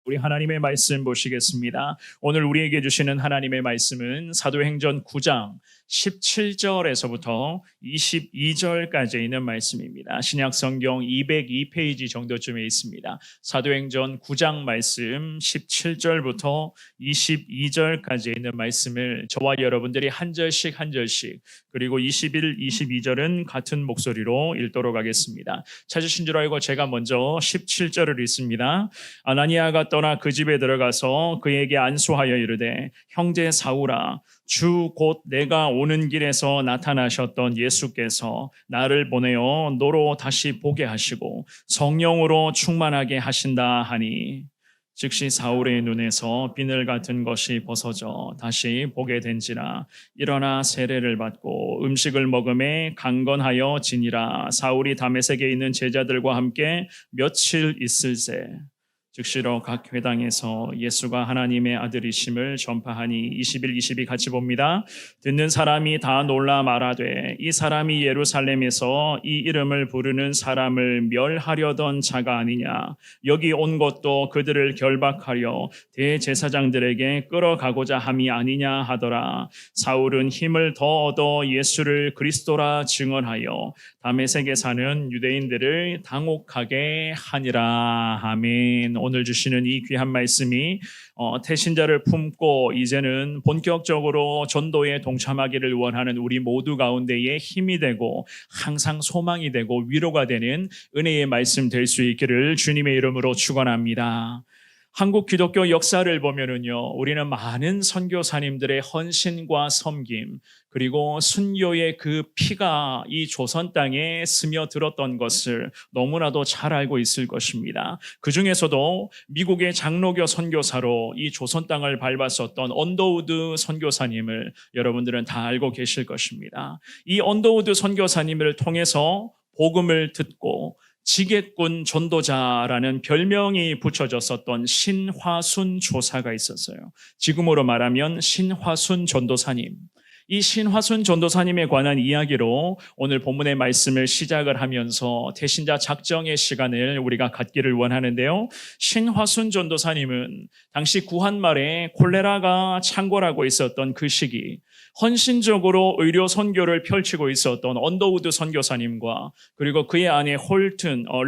우리 하나님의 말씀 보시겠습니다. 오늘 우리에게 주시는 하나님의 말씀은 사도행전 9장 17절에서부터 22절까지 있는 말씀입니다. 신약성경 202페이지 정도쯤에 있습니다. 사도행전 9장 말씀 17절부터 22절까지 있는 말씀을 저와 여러분들이 한 절씩 한 절씩, 그리고 21, 22절은 같은 목소리로 읽도록 하겠습니다. 찾으신 줄 알고 제가 먼저 17절을 읽습니다. 아나니아가 떠나 그 집에 들어가서 그에게 안수하여 이르되, 형제 사울아, 주 곧 내가 오는 길에서 나타나셨던 예수께서 나를 보내어 너로 다시 보게 하시고 성령으로 충만하게 하신다 하니, 즉시 사울의 눈에서 비늘 같은 것이 벗어져 다시 보게 된지라. 일어나 세례를 받고 음식을 먹음에 강건하여 지니라. 사울이 다메섹에 있는 제자들과 함께 며칠 있을새 즉시로 각 회당에서 예수가 하나님의 아들이심을 전파하니, 21, 22 같이 봅니다. 듣는 사람이 다 놀라 말하되, 이 사람이 예루살렘에서 이 이름을 부르는 사람을 멸하려던 자가 아니냐. 여기 온 것도 그들을 결박하려 대제사장들에게 끌어가고자 함이 아니냐 하더라. 사울은 힘을 더 얻어 예수를 그리스도라 증언하여 다메섹에 사는 유대인들을 당혹하게 하니라. 아멘. 오늘 주시는 이 귀한 말씀이 태신자를 품고 이제는 본격적으로 전도에 동참하기를 원하는 우리 모두 가운데에 힘이 되고 항상 소망이 되고 위로가 되는 은혜의 말씀 될 수 있기를 주님의 이름으로 축원합니다. 한국 기독교 역사를 보면은요, 우리는 많은 선교사님들의 헌신과 섬김, 그리고 순교의 그 피가 이 조선 땅에 스며들었던 것을 너무나도 잘 알고 있을 것입니다. 그 중에서도 미국의 장로교 선교사로 이 조선 땅을 밟았었던 언더우드 선교사님을 여러분들은 다 알고 계실 것입니다. 이 언더우드 선교사님을 통해서 복음을 듣고 지게꾼 전도자라는 별명이 붙여졌었던 신화순 조사가 있었어요. 지금으로 말하면 신화순 전도사님. 이 신화순 전도사님에 관한 이야기로 오늘 본문의 말씀을 시작을 하면서 태신자 작정의 시간을 우리가 갖기를 원하는데요. 신화순 전도사님은 당시 구한말에 콜레라가 창궐하고 있었던 그 시기, 헌신적으로 의료 선교를 펼치고 있었던 언더우드 선교사님과, 그리고 그의 아내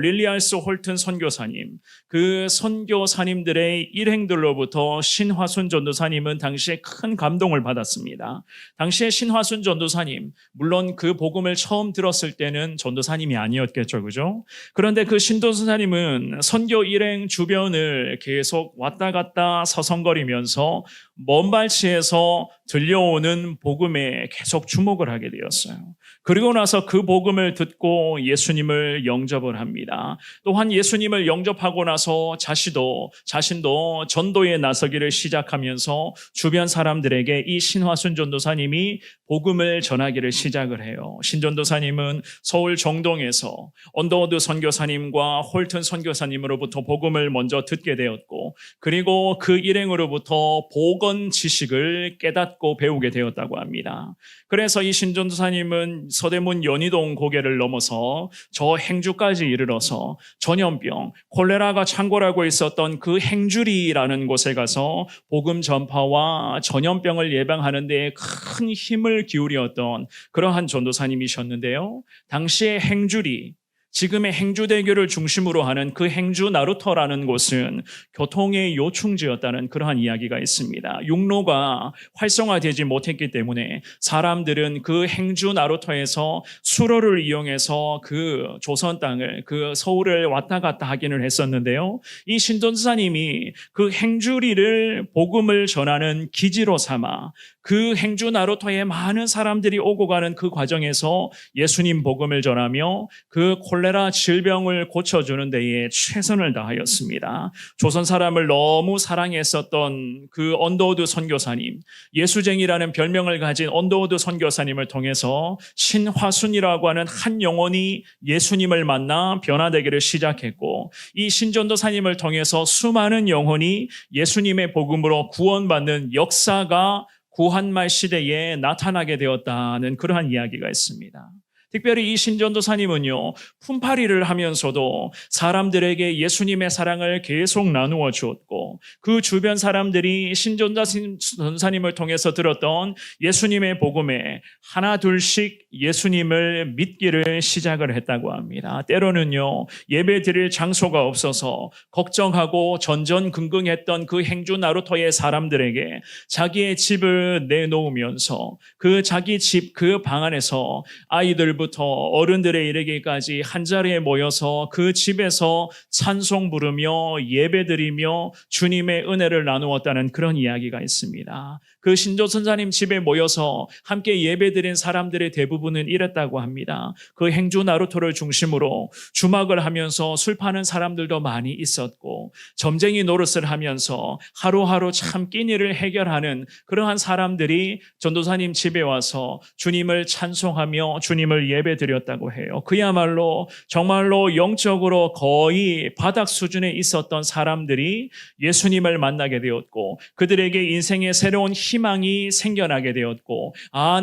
릴리알스 홀튼 선교사님, 그 선교사님들의 일행들로부터 신화순 전도사님은 당시에 큰 감동을 받았습니다. 당시에 신화순 전도사님, 물론 그 복음을 처음 들었을 때는 전도사님이 아니었겠죠, 그죠? 그런데 그 신도사님은 선교 일행 주변을 계속 왔다 갔다 서성거리면서 먼 발치에서 들려오는 복음에 계속 주목을 하게 되었어요. 그리고 나서 그 복음을 듣고 예수님을 영접을 합니다. 또한 예수님을 영접하고 나서 자신도 전도에 나서기를 시작하면서 주변 사람들에게 이 신화순 전도사님이 복음을 전하기를 시작을 해요. 신전도사님은 서울 정동에서 언더우드 선교사님과 홀튼 선교사님으로부터 복음을 먼저 듣게 되었고, 그리고 그 일행으로부터 복언 지식을 깨닫고 배우게 되었다고 합니다. 그래서 이 신전도사님은 서대문 연희동 고개를 넘어서 저 행주까지 이르러서 전염병, 콜레라가 창궐하고 있었던 그 행주리라는 곳에 가서 복음 전파와 전염병을 예방하는 데 큰 힘을 기울였던 그러한 전도사님이셨는데요. 당시에 행주리, 지금의 행주대교를 중심으로 하는 그 행주 나루터라는 곳은 교통의 요충지였다는 그러한 이야기가 있습니다. 육로가 활성화되지 못했기 때문에 사람들은 그 행주 나루터에서 수로를 이용해서 그 조선 땅을, 그 서울을 왔다 갔다 하기는 했었는데요. 이 신전사님이 그 행주리를 복음을 전하는 기지로 삼아 그 행주 나루터에 많은 사람들이 오고 가는 그 과정에서 예수님 복음을 전하며 그 콜레라 질병을 고쳐주는 데에 최선을 다하였습니다. 조선 사람을 너무 사랑했었던 그 언더우드 선교사님, 예수쟁이라는 별명을 가진 언더우드 선교사님을 통해서 신화순이라고 하는 한 영혼이 예수님을 만나 변화되기를 시작했고, 이 신전도사님을 통해서 수많은 영혼이 예수님의 복음으로 구원받는 역사가 구한말 시대에 나타나게 되었다는 그러한 이야기가 있습니다. 특별히 이 신전도사님은요, 품팔이를 하면서도 사람들에게 예수님의 사랑을 계속 나누어 주었고, 그 주변 사람들이 신전도사님을 통해서 들었던 예수님의 복음에 하나 둘씩 예수님을 믿기를 시작을 했다고 합니다. 때로는요, 예배 드릴 장소가 없어서 걱정하고 전전긍긍했던 그 행주 나루터의 사람들에게 자기의 집을 내놓으면서 그 자기 집 그 방 안에서 아이들부터 어른들에 이르기까지 한자리에 모여서 그 집에서 찬송 부르며 예배드리며 주님의 은혜를 나누었다는 그런 이야기가 있습니다. 그 신조선사님 집에 모여서 함께 예배드린 사람들의 대부분은 이랬다고 합니다. 그 행주 나루토를 중심으로 주막을 하면서 술 파는 사람들도 많이 있었고, 점쟁이 노릇을 하면서 하루하루 참 끼니를 해결하는 그러한 사람들이 전도사님 집에 와서 주님을 찬송하며 주님을 예배드렸다고 해요. 그야말로 정말로 영적으로 거의 바닥 수준에 있었던 사람들이 예수님을 만나게 되었고, 그들에게 인생의 새로운 희망이 생겨나게 되었고,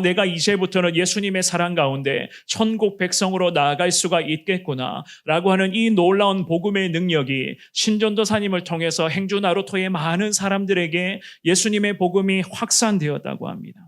내가 이제부터는 예수님의 사랑 가운데 천국 백성으로 나아갈 수가 있겠구나 라고 하는 이 놀라운 복음의 능력이 신전도사님을 통해서 행주 나루토의 많은 사람들에게 예수님의 복음이 확산되었다고 합니다.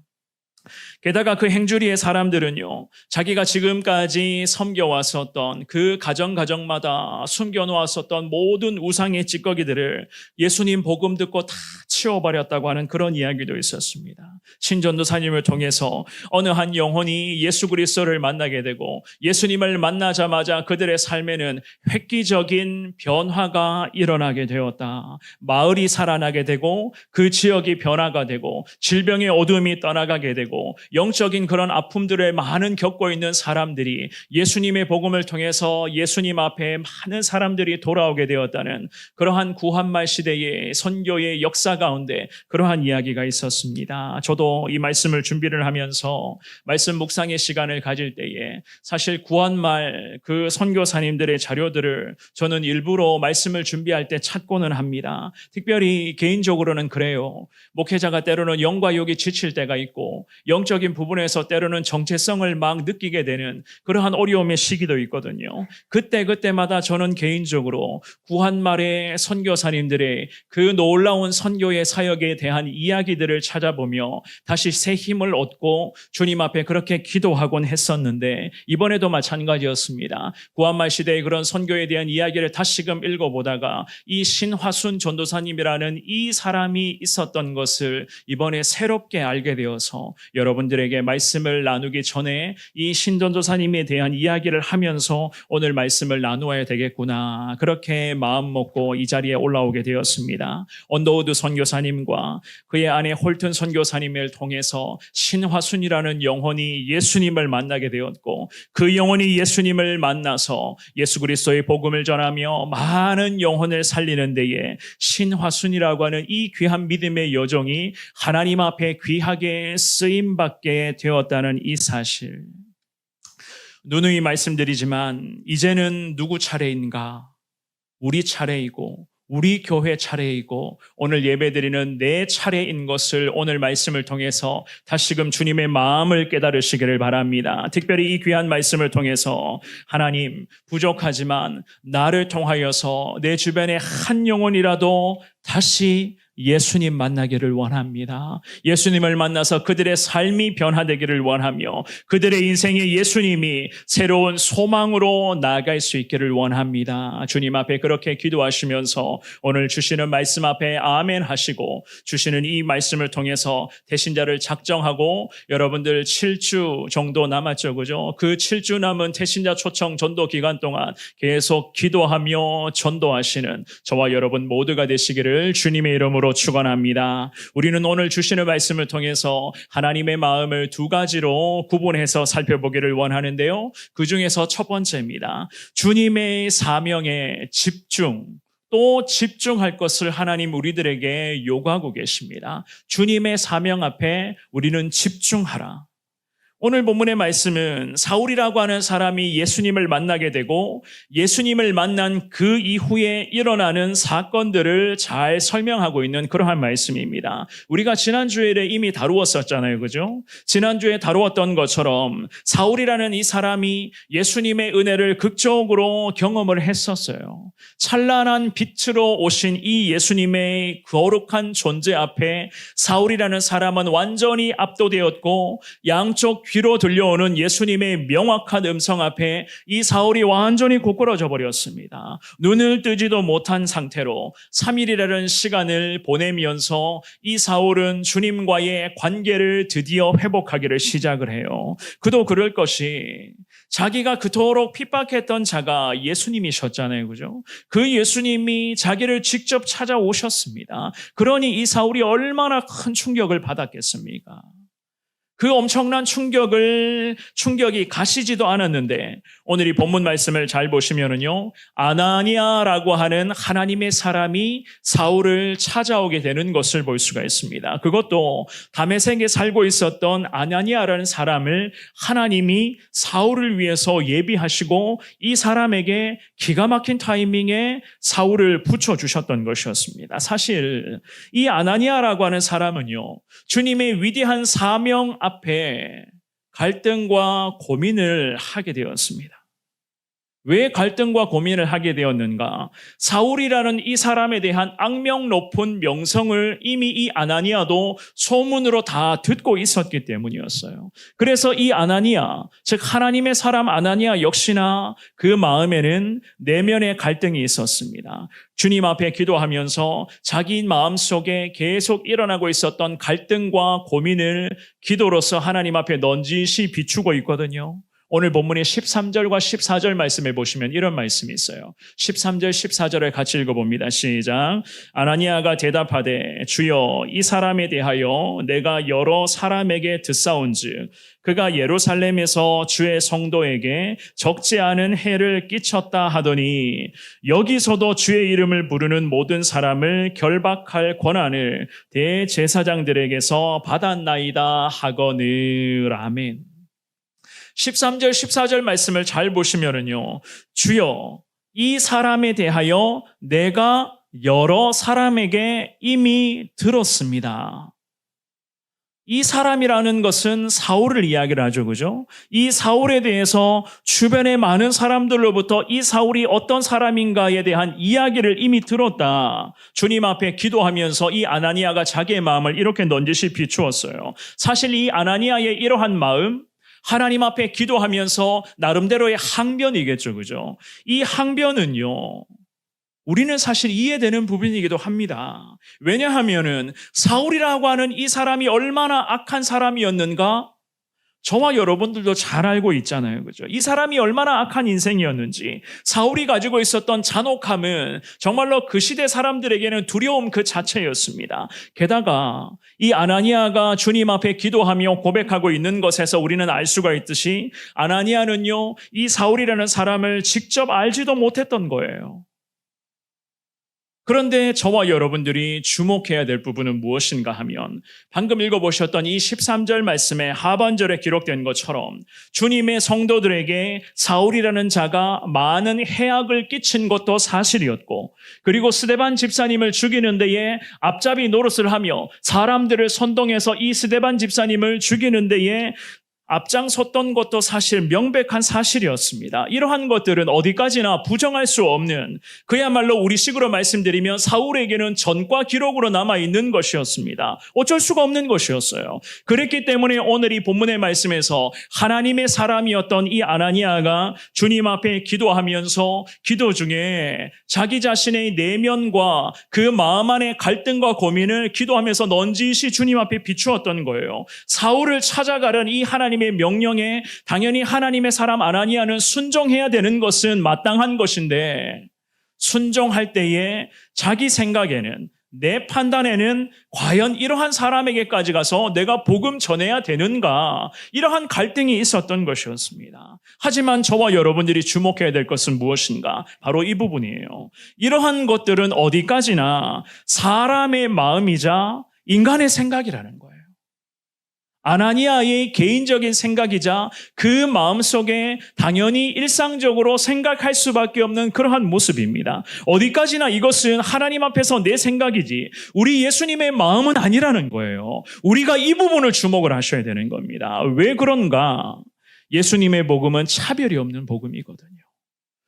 게다가 그 행주리의 사람들은요, 자기가 지금까지 섬겨왔었던 그 가정마다 숨겨놓았었던 모든 우상의 찌꺼기들을 예수님 복음 듣고 다 치워버렸다고 하는 그런 이야기도 있었습니다. 신전도사님을 통해서 어느 한 영혼이 예수 그리스도를 만나게 되고, 예수님을 만나자마자 그들의 삶에는 획기적인 변화가 일어나게 되었다. 마을이 살아나게 되고, 그 지역이 변화가 되고, 질병의 어둠이 떠나가게 되고, 영적인 그런 아픔들을 많은 겪고 있는 사람들이 예수님의 복음을 통해서 예수님 앞에 많은 사람들이 돌아오게 되었다는 그러한 구한말 시대의 선교의 역사 가운데 그러한 이야기가 있었습니다. 저도 이 말씀을 준비를 하면서 말씀 묵상의 시간을 가질 때에 사실 구한말 그 선교사님들의 자료들을 저는 일부러 말씀을 준비할 때 찾고는 합니다. 특별히 개인적으로는 그래요. 목회자가 때로는 영과 육이 지칠 때가 있고, 영적인 부분에서 때로는 정체성을 막 느끼게 되는 그러한 어려움의 시기도 있거든요. 그때마다 저는 개인적으로 구한말의 선교사님들의 그 놀라운 선교의 사역에 대한 이야기들을 찾아보며 다시 새 힘을 얻고 주님 앞에 그렇게 기도하곤 했었는데, 이번에도 마찬가지였습니다. 구한말 시대의 그런 선교에 대한 이야기를 다시금 읽어보다가 이 신화순 전도사님이라는 이 사람이 있었던 것을 이번에 새롭게 알게 되어서 여러분들에게 말씀을 나누기 전에 이 신전도사님에 대한 이야기를 하면서 오늘 말씀을 나누어야 되겠구나, 그렇게 마음 먹고 이 자리에 올라오게 되었습니다. 언더우드 선교사님과 그의 아내 홀튼 선교사님을 통해서 신화순이라는 영혼이 예수님을 만나게 되었고, 그 영혼이 예수님을 만나서 예수 그리스도의 복음을 전하며 많은 영혼을 살리는 데에 신화순이라고 하는 이 귀한 믿음의 여정이 하나님 앞에 귀하게 쓰임받게 되었다는 이 사실, 누누이 말씀드리지만 이제는 누구 차례인가? 우리 차례이고 우리 교회 차례이고 오늘 예배드리는 내 차례인 것을 오늘 말씀을 통해서 다시금 주님의 마음을 깨달으시기를 바랍니다. 특별히 이 귀한 말씀을 통해서 하나님, 부족하지만 나를 통하여서 내 주변에 한 영혼이라도 다시 예수님 만나기를 원합니다. 예수님을 만나서 그들의 삶이 변화되기를 원하며 그들의 인생에 예수님이 새로운 소망으로 나아갈 수 있기를 원합니다. 주님 앞에 그렇게 기도하시면서 오늘 주시는 말씀 앞에 아멘 하시고, 주시는 이 말씀을 통해서 태신자를 작정하고 여러분들 7주 정도 남았죠, 그죠? 그 7주 남은 태신자 초청 전도 기간 동안 계속 기도하며 전도하시는 저와 여러분 모두가 되시기를 주님의 이름으로 축원합니다. 우리는 오늘 주시는 말씀을 통해서 하나님의 마음을 두 가지로 구분해서 살펴보기를 원하는데요. 그 중에서 첫 번째입니다. 주님의 사명에 또 집중할 것을 하나님 우리들에게 요구하고 계십니다. 주님의 사명 앞에 우리는 집중하라. 오늘 본문의 말씀은 사울이라고 하는 사람이 예수님을 만나게 되고 예수님을 만난 그 이후에 일어나는 사건들을 잘 설명하고 있는 그러한 말씀입니다. 우리가 지난주에 이미 다루었었잖아요. 그죠? 지난주에 다루었던 것처럼 사울이라는 이 사람이 예수님의 은혜를 극적으로 경험을 했었어요. 찬란한 빛으로 오신 이 예수님의 거룩한 존재 앞에 사울이라는 사람은 완전히 압도되었고 양쪽 귀로 들려오는 예수님의 명확한 음성 앞에 이 사울이 완전히 고꾸라져 버렸습니다. 눈을 뜨지도 못한 상태로 3일이라는 시간을 보내면서 이 사울은 주님과의 관계를 드디어 회복하기를 시작을 해요. 그도 그럴 것이 자기가 그토록 핍박했던 자가 예수님이셨잖아요. 그죠? 그 예수님이 자기를 직접 찾아오셨습니다. 그러니 이 사울이 얼마나 큰 충격을 받았겠습니까? 그 엄청난 충격이 가시지도 않았는데 오늘 이 본문 말씀을 잘 보시면은요, 아나니아라고 하는 하나님의 사람이 사울을 찾아오게 되는 것을 볼 수가 있습니다. 그것도 다메섹에 살고 있었던 아나니아라는 사람을 하나님이 사울을 위해서 예비하시고 이 사람에게 기가 막힌 타이밍에 사울을 붙여주셨던 것이었습니다. 사실 이 아나니아라고 하는 사람은요, 주님의 위대한 사명 앞에 갈등과 고민을 하게 되었습니다. 왜 갈등과 고민을 하게 되었는가? 사울이라는 이 사람에 대한 악명 높은 명성을 이미 이 아나니아도 소문으로 다 듣고 있었기 때문이었어요. 그래서 이 아나니아, 즉 하나님의 사람 아나니아 역시나 그 마음에는 내면의 갈등이 있었습니다. 주님 앞에 기도하면서 자기 마음속에 계속 일어나고 있었던 갈등과 고민을 기도로서 하나님 앞에 넌지시 비추고 있거든요. 오늘 본문의 13절과 14절 말씀에 보시면 이런 말씀이 있어요. 13절, 14절을 같이 읽어봅니다. 시작. 아나니아가 대답하되 주여 이 사람에 대하여 내가 여러 사람에게 듣사온즉 그가 예루살렘에서 주의 성도에게 적지 않은 해를 끼쳤다 하더니 여기서도 주의 이름을 부르는 모든 사람을 결박할 권한을 대제사장들에게서 받았나이다 하거늘. 아멘. 13절, 14절 말씀을 잘 보시면은요, 주여, 이 사람에 대하여 내가 여러 사람에게 이미 들었습니다. 이 사람이라는 것은 사울을 이야기를 하죠. 그죠? 이 사울에 대해서 주변의 많은 사람들로부터 이 사울이 어떤 사람인가에 대한 이야기를 이미 들었다. 주님 앞에 기도하면서 이 아나니아가 자기의 마음을 이렇게 넌지시 비추었어요. 사실 이 아나니아의 이러한 마음, 하나님 앞에 기도하면서 나름대로의 항변이겠죠. 그죠? 이 항변은요, 우리는 사실 이해되는 부분이기도 합니다. 왜냐하면은 사울이라고 하는 이 사람이 얼마나 악한 사람이었는가? 저와 여러분들도 잘 알고 있잖아요. 그죠? 이 사람이 얼마나 악한 인생이었는지, 사울이 가지고 있었던 잔혹함은 정말로 그 시대 사람들에게는 두려움 그 자체였습니다. 게다가 이 아나니아가 주님 앞에 기도하며 고백하고 있는 것에서 우리는 알 수가 있듯이 아나니아는요, 이 사울이라는 사람을 직접 알지도 못했던 거예요. 그런데 저와 여러분들이 주목해야 될 부분은 무엇인가 하면 방금 읽어보셨던 이 13절 말씀의 하반절에 기록된 것처럼 주님의 성도들에게 사울이라는 자가 많은 해악을 끼친 것도 사실이었고, 그리고 스데반 집사님을 죽이는 데에 앞잡이 노릇을 하며 사람들을 선동해서 이 스데반 집사님을 죽이는 데에 앞장섰던 것도 사실 명백한 사실이었습니다. 이러한 것들은 어디까지나 부정할 수 없는, 그야말로 우리식으로 말씀드리면 사울에게는 전과 기록으로 남아있는 것이었습니다. 어쩔 수가 없는 것이었어요. 그랬기 때문에 오늘 이 본문의 말씀에서 하나님의 사람이었던 이 아나니아가 주님 앞에 기도하면서 기도 중에 자기 자신의 내면과 그 마음 안의 갈등과 고민을 기도하면서 넌지시 주님 앞에 비추었던 거예요. 사울을 찾아가는 이 하나님의 명령에 당연히 하나님의 사람 아나니아는 순종해야 되는 것은 마땅한 것인데, 순종할 때에 자기 생각에는, 내 판단에는 과연 이러한 사람에게까지 가서 내가 복음 전해야 되는가, 이러한 갈등이 있었던 것이었습니다. 하지만 저와 여러분들이 주목해야 될 것은 무엇인가? 바로 이 부분이에요. 이러한 것들은 어디까지나 사람의 마음이자 인간의 생각이라는 거예요. 아나니아의 개인적인 생각이자 그 마음속에 당연히 일상적으로 생각할 수밖에 없는 그러한 모습입니다. 어디까지나 이것은 하나님 앞에서 내 생각이지 우리 예수님의 마음은 아니라는 거예요. 우리가 이 부분을 주목을 하셔야 되는 겁니다. 왜 그런가? 예수님의 복음은 차별이 없는 복음이거든요.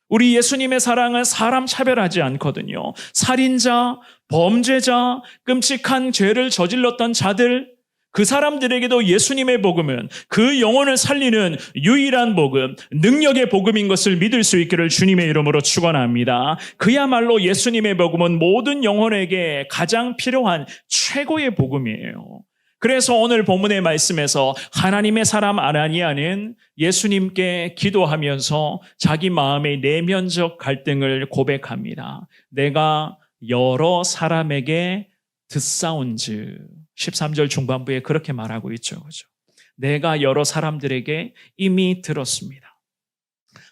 우리 예수님의 사랑은 사람 차별하지 않거든요. 살인자, 범죄자, 끔찍한 죄를 저질렀던 자들, 그 사람들에게도 예수님의 복음은 그 영혼을 살리는 유일한 복음, 능력의 복음인 것을 믿을 수 있기를 주님의 이름으로 축원합니다. 그야말로 예수님의 복음은 모든 영혼에게 가장 필요한 최고의 복음이에요. 그래서 오늘 본문의 말씀에서 하나님의 사람 아나니아는 예수님께 기도하면서 자기 마음의 내면적 갈등을 고백합니다. 내가 여러 사람에게 듣사온즉 13절 중반부에 그렇게 말하고 있죠. 그죠? 내가 여러 사람들에게 이미 들었습니다.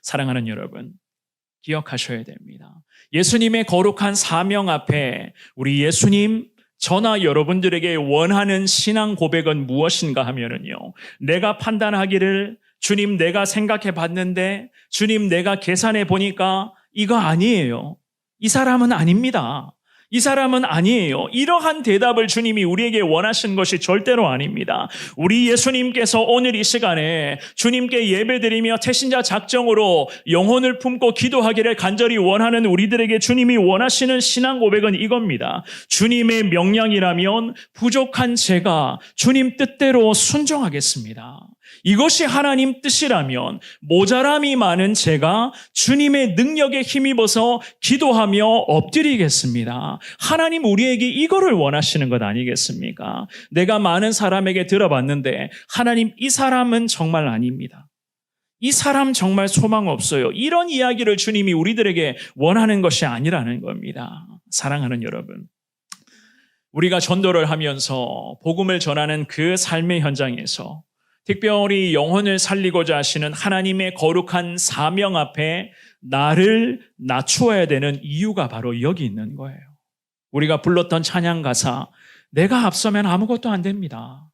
사랑하는 여러분, 기억하셔야 됩니다. 예수님의 거룩한 사명 앞에 우리 예수님 저나 여러분들에게 원하는 신앙 고백은 무엇인가 하면은요, 내가 판단하기를 주님 내가 생각해 봤는데 주님 내가 계산해 보니까 이거 아니에요. 이 사람은 아닙니다. 이 사람은 아니에요. 이러한 대답을 주님이 우리에게 원하신 것이 절대로 아닙니다. 우리 예수님께서 오늘 이 시간에 주님께 예배드리며 태신자 작정으로 영혼을 품고 기도하기를 간절히 원하는 우리들에게 주님이 원하시는 신앙 고백은 이겁니다. 주님의 명령이라면 부족한 제가 주님 뜻대로 순종하겠습니다. 이것이 하나님 뜻이라면 모자람이 많은 제가 주님의 능력에 힘입어서 기도하며 엎드리겠습니다. 하나님 우리에게 이거를 원하시는 것 아니겠습니까? 내가 많은 사람에게 들어봤는데 하나님 이 사람은 정말 아닙니다. 이 사람 정말 소망 없어요. 이런 이야기를 주님이 우리들에게 원하는 것이 아니라는 겁니다. 사랑하는 여러분, 우리가 전도를 하면서 복음을 전하는 그 삶의 현장에서 특별히 영혼을 살리고자 하시는 하나님의 거룩한 사명 앞에 나를 낮추어야 되는 이유가 바로 여기 있는 거예요. 우리가 불렀던 찬양 가사, 내가 앞서면 아무것도 안 됩니다.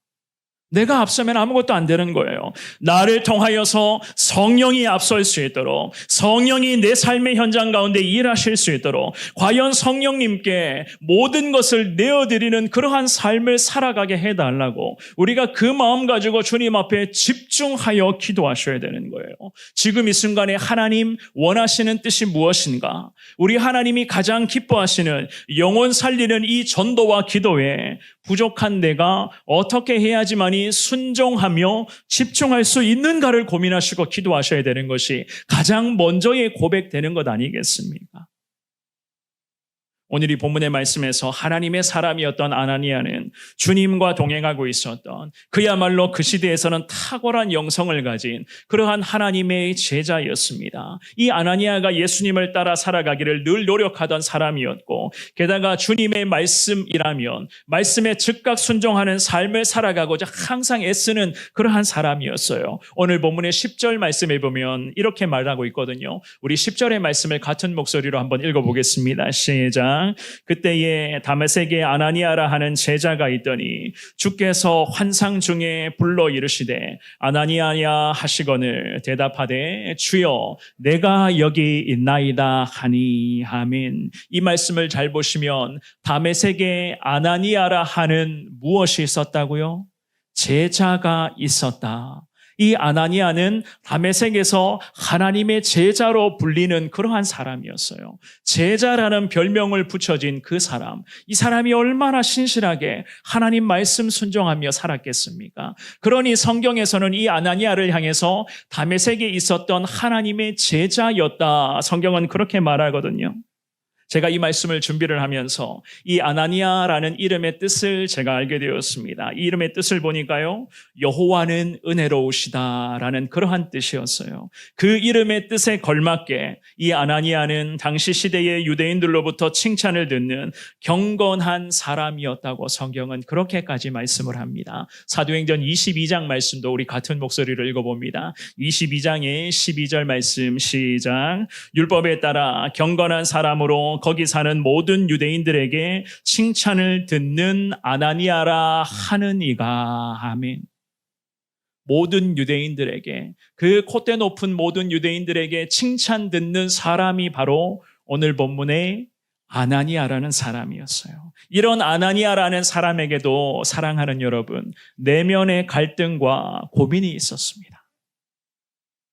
내가 앞서면 아무것도 안 되는 거예요. 나를 통하여서 성령이 앞설 수 있도록, 성령이 내 삶의 현장 가운데 일하실 수 있도록, 과연 성령님께 모든 것을 내어드리는 그러한 삶을 살아가게 해달라고 우리가 그 마음 가지고 주님 앞에 집중하여 기도하셔야 되는 거예요. 지금 이 순간에 하나님 원하시는 뜻이 무엇인가? 우리 하나님이 가장 기뻐하시는 영혼 살리는 이 전도와 기도에 부족한 내가 어떻게 해야지만이 순종하며 집중할 수 있는가를 고민하시고 기도하셔야 되는 것이 가장 먼저의 고백되는 것 아니겠습니까? 오늘 이 본문의 말씀에서 하나님의 사람이었던 아나니아는 주님과 동행하고 있었던 그야말로 그 시대에서는 탁월한 영성을 가진 그러한 하나님의 제자였습니다. 이 아나니아가 예수님을 따라 살아가기를 늘 노력하던 사람이었고 게다가 주님의 말씀이라면 말씀에 즉각 순종하는 삶을 살아가고자 항상 애쓰는 그러한 사람이었어요. 오늘 본문의 10절 말씀에 보면 이렇게 말하고 있거든요. 우리 10절의 말씀을 같은 목소리로 한번 읽어보겠습니다. 시작. 그때에 다메섹에 아나니아라 하는 제자가 있더니 주께서 환상 중에 불러 이르시되 아나니아야 하시거늘 대답하되 주여 내가 여기 있나이다 하니. 아멘. 이 말씀을 잘 보시면 다메섹에 아나니아라 하는 무엇이 있었다고요? 제자가 있었다. 이 아나니아는 다메섹에서 하나님의 제자로 불리는 그러한 사람이었어요. 제자라는 별명을 붙여진 그 사람, 이 사람이 얼마나 신실하게 하나님 말씀 순종하며 살았겠습니까? 그러니 성경에서는 이 아나니아를 향해서 다메섹에 있었던 하나님의 제자였다, 성경은 그렇게 말하거든요. 제가 이 말씀을 준비를 하면서 이 아나니아라는 이름의 뜻을 제가 알게 되었습니다. 이 이름의 뜻을 보니까요, 여호와는 은혜로우시다라는 그러한 뜻이었어요. 그 이름의 뜻에 걸맞게 이 아나니아는 당시 시대의 유대인들로부터 칭찬을 듣는 경건한 사람이었다고 성경은 그렇게까지 말씀을 합니다. 사도행전 22장 말씀도 우리 같은 목소리를 읽어봅니다. 22장의 12절 말씀 시작. 율법에 따라 경건한 사람으로 거기 사는 모든 유대인들에게 칭찬을 듣는 아나니아라 하는 이가. 아멘. 모든 유대인들에게, 그 콧대 높은 모든 유대인들에게 칭찬 듣는 사람이 바로 오늘 본문의 아나니아라는 사람이었어요. 이런 아나니아라는 사람에게도 사랑하는 여러분, 내면의 갈등과 고민이 있었습니다.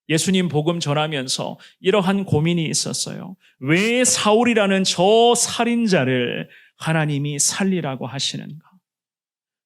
예수님 복음 전하면서 이러한 고민이 있었어요. 왜 사울이라는 저 살인자를 하나님이 살리라고 하시는가?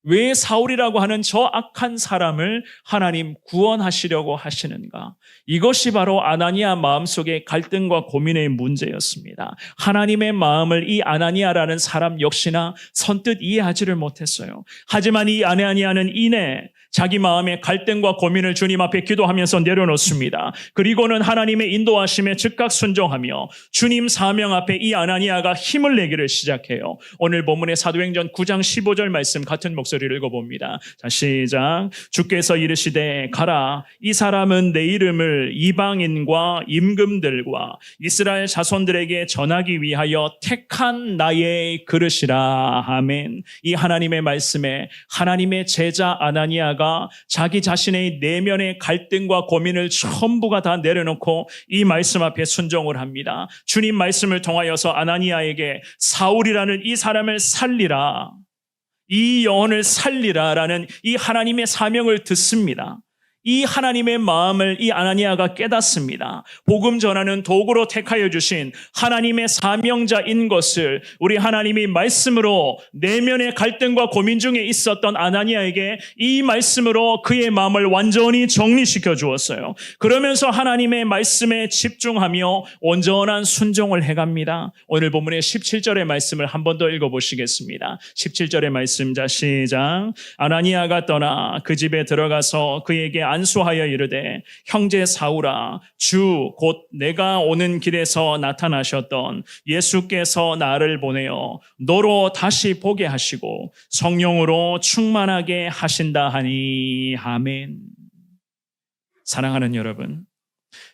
왜 사울이라고 하는 저 악한 사람을 하나님 구원하시려고 하시는가? 이것이 바로 아나니아 마음속의 갈등과 고민의 문제였습니다. 하나님의 마음을 이 아나니아라는 사람 역시나 선뜻 이해하지를 못했어요. 하지만 이 아나니아는 이내 자기 마음의 갈등과 고민을 주님 앞에 기도하면서 내려놓습니다. 그리고는 하나님의 인도하심에 즉각 순종하며 주님 사명 앞에 이 아나니아가 힘을 내기를 시작해요. 오늘 본문의 사도행전 9장 15절 말씀 같은 목소리를 읽어봅니다. 자, 시작. 주께서 이르시되 가라. 이 사람은 내 이름을 이방인과 임금들과 이스라엘 자손들에게 전하기 위하여 택한 나의 그릇이라. 아멘. 이 하나님의 말씀에 하나님의 제자 아나니아가 자기 자신의 내면의 갈등과 고민을 전부가 다 내려놓고 이 말씀 앞에 순종을 합니다. 주님 말씀을 통하여서 아나니아에게 사울이라는 이 사람을 살리라, 이 영혼을 살리라라는 이 하나님의 사명을 듣습니다. 이 하나님의 마음을 이 아나니아가 깨닫습니다. 복음 전하는 도구로 택하여 주신 하나님의 사명자인 것을 우리 하나님이 말씀으로 내면의 갈등과 고민 중에 있었던 아나니아에게 이 말씀으로 그의 마음을 완전히 정리시켜 주었어요. 그러면서 하나님의 말씀에 집중하며 온전한 순종을 해갑니다. 오늘 본문의 17절의 말씀을 한 번 더 읽어보시겠습니다. 17절의 말씀, 자 시작. 아나니아가 떠나 그 집에 들어가서 그에게 안수하여 이르되 형제 사울아, 주 곧 내가 오는 길에서 나타나셨던 예수께서 나를 보내어 너로 다시 보게 하시고 성령으로 충만하게 하신다 하니. 아멘. 사랑하는 여러분,